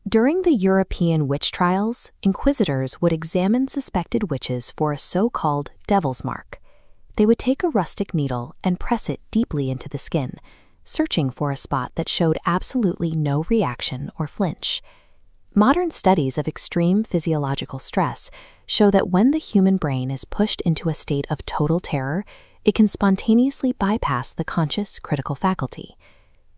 During the European witch trials, inquisitors would examine suspected witches for a so-called devil's mark. They would take a rustic needle and press it deeply into the skin, searching for a spot that showed absolutely no reaction or flinch. Modern studies of extreme physiological stress show that when the human brain is pushed into a state of total terror, it can spontaneously bypass the conscious critical faculty.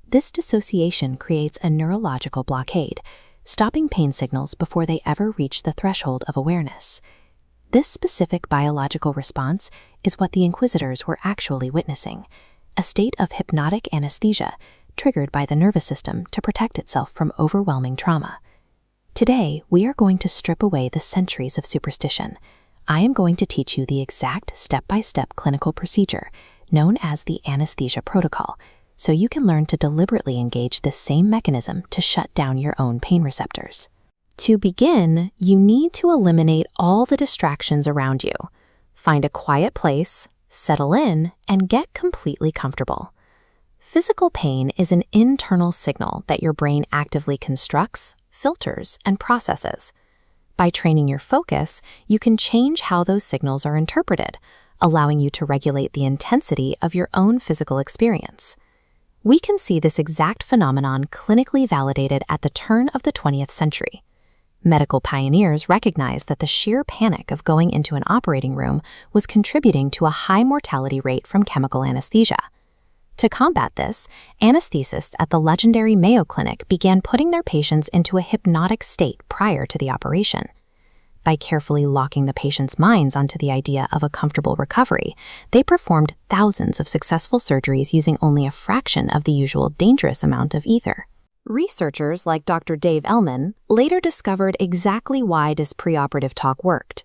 This dissociation creates a neurological blockade, stopping pain signals before they ever reach the threshold of awareness. This specific biological response is what the inquisitors were actually witnessing, a state of hypnotic anesthesia triggered by the nervous system to protect itself from overwhelming trauma. Today, we are going to strip away the centuries of superstition. I am going to teach you the exact step-by-step clinical procedure known as the anesthesia protocol, so you can learn to deliberately engage this same mechanism to shut down your own pain receptors. To begin, you need to eliminate all the distractions around you. Find a quiet place, settle in, and get completely comfortable. Physical pain is an internal signal that your brain actively constructs, filters, and processes. By training your focus, you can change how those signals are interpreted, allowing you to regulate the intensity of your own physical experience. We can see this exact phenomenon clinically validated at the turn of the 20th century. Medical pioneers recognized that the sheer panic of going into an operating room was contributing to a high mortality rate from chemical anesthesia. To combat this, anesthesists at the legendary Mayo Clinic began putting their patients into a hypnotic state prior to the operation. By carefully locking the patient's minds onto the idea of a comfortable recovery, they performed thousands of successful surgeries using only a fraction of the usual dangerous amount of ether. Researchers like Dr. Dave Ellman later discovered exactly why this preoperative talk worked.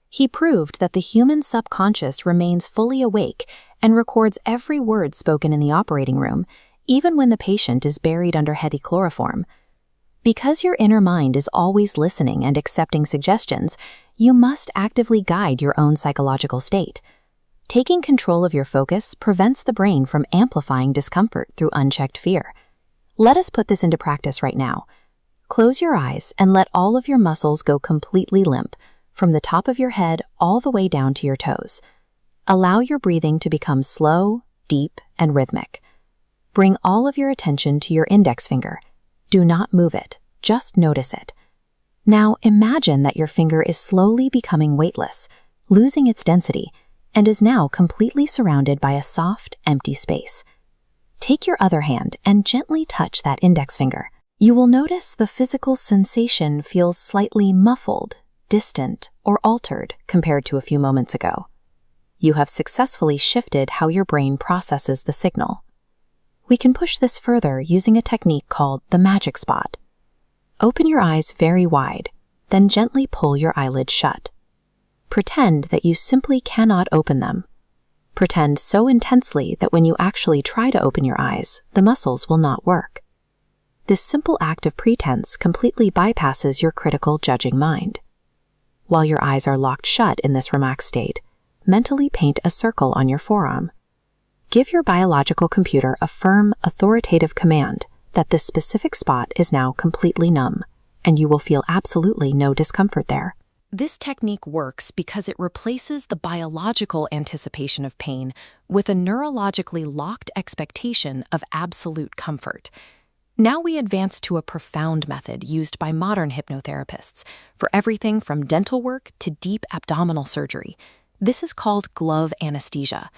He proved that the human subconscious remains fully awake and records every word spoken in the operating room, even when the patient is buried under heady chloroform. Because your inner mind is always listening and accepting suggestions, you must actively guide your own psychological state. Taking control of your focus prevents the brain from amplifying discomfort through unchecked fear. Let us put this into practice right now. Close your eyes and let all of your muscles go completely limp, from the top of your head all the way down to your toes. Allow your breathing to become slow, deep, and rhythmic. Bring all of your attention to your index finger. Do not move it, just notice it. Now imagine that your finger is slowly becoming weightless, losing its density, and is now completely surrounded by a soft, empty space. Take your other hand and gently touch that index finger. You will notice the physical sensation feels slightly muffled, distant, or altered compared to a few moments ago. You have successfully shifted how your brain processes the signal. We can push this further using a technique called the magic spot. Open your eyes very wide, then gently pull your eyelids shut. Pretend that you simply cannot open them. Pretend so intensely that when you actually try to open your eyes, the muscles will not work. This simple act of pretense completely bypasses your critical judging mind. While your eyes are locked shut in this relaxed state, mentally paint a circle on your forearm. Give your biological computer a firm, authoritative command that this specific spot is now completely numb, and you will feel absolutely no discomfort there. This technique works because it replaces the biological anticipation of pain with a neurologically locked expectation of absolute comfort. Now we advance to a profound method used by modern hypnotherapists for everything from dental work to deep abdominal surgery. This is called glove anesthesia.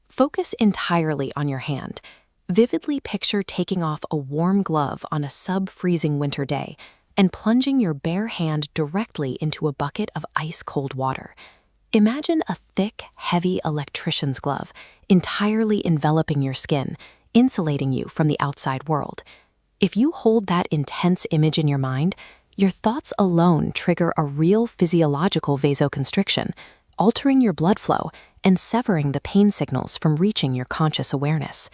Focus entirely on your hand. Vividly picture taking off a warm glove on a sub-freezing winter day and plunging your bare hand directly into a bucket of ice-cold water. Imagine a thick, heavy electrician's glove entirely enveloping your skin, insulating you from the outside world. If you hold that intense image in your mind, your thoughts alone trigger a real physiological vasoconstriction, altering your blood flow and severing the pain signals from reaching your conscious awareness.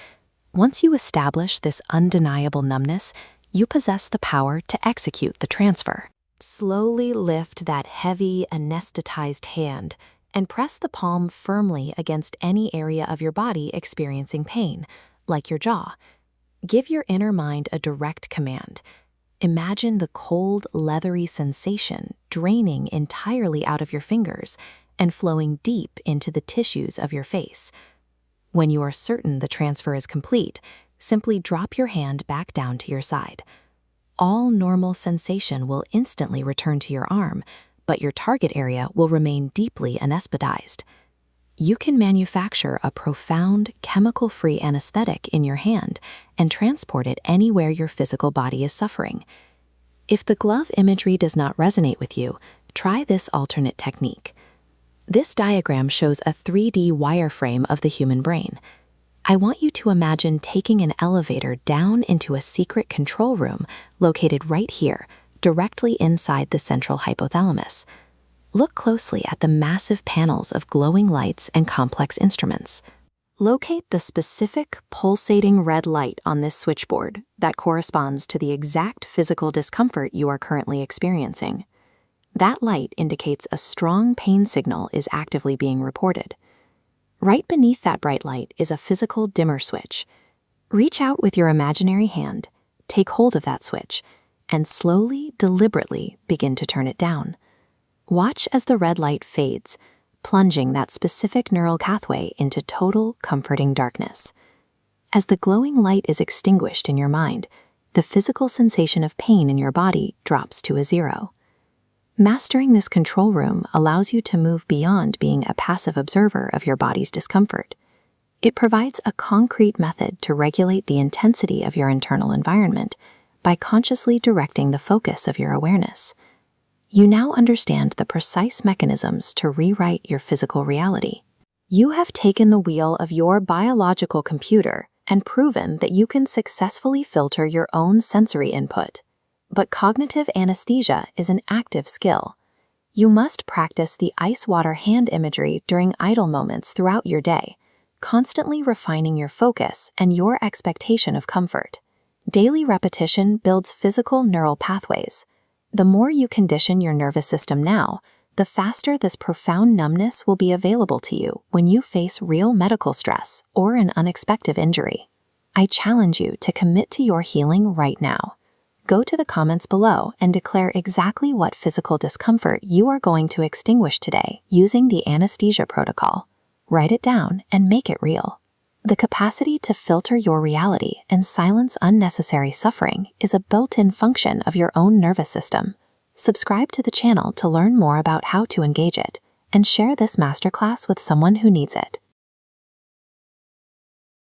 Once you establish this undeniable numbness, you possess the power to execute the transfer. Slowly lift that heavy, anesthetized hand and press the palm firmly against any area of your body experiencing pain, like your jaw. Give your inner mind a direct command. Imagine the cold, leathery sensation draining entirely out of your fingers and flowing deep into the tissues of your face. When you are certain the transfer is complete, simply drop your hand back down to your side. All normal sensation will instantly return to your arm, but your target area will remain deeply anesthetized. You can manufacture a profound, chemical-free anesthetic in your hand and transport it anywhere your physical body is suffering. If the glove imagery does not resonate with you, try this alternate technique. This diagram shows a 3D wireframe of the human brain. I want you to imagine taking an elevator down into a secret control room located right here, directly inside the central hypothalamus. Look closely at the massive panels of glowing lights and complex instruments. Locate the specific pulsating red light on this switchboard that corresponds to the exact physical discomfort you are currently experiencing. That light indicates a strong pain signal is actively being reported. Right beneath that bright light is a physical dimmer switch. Reach out with your imaginary hand, take hold of that switch, and slowly, deliberately begin to turn it down. Watch as the red light fades, plunging that specific neural pathway into total, comforting darkness. As the glowing light is extinguished in your mind, the physical sensation of pain in your body drops to a zero. Mastering this control room allows you to move beyond being a passive observer of your body's discomfort. It provides a concrete method to regulate the intensity of your internal environment by consciously directing the focus of your awareness. You now understand the precise mechanisms to rewrite your physical reality. You have taken the wheel of your biological computer and proven that you can successfully filter your own sensory input. But cognitive anesthesia is an active skill. You must practice the ice water hand imagery during idle moments throughout your day, constantly refining your focus and your expectation of comfort. Daily repetition builds physical neural pathways. The more you condition your nervous system now, the faster this profound numbness will be available to you when you face real medical stress or an unexpected injury. I challenge you to commit to your healing right now. Go to the comments below and declare exactly what physical discomfort you are going to extinguish today using the anesthesia protocol. Write it down and make it real. The capacity to filter your reality and silence unnecessary suffering is a built-in function of your own nervous system. Subscribe to the channel to learn more about how to engage it, and share this masterclass with someone who needs it.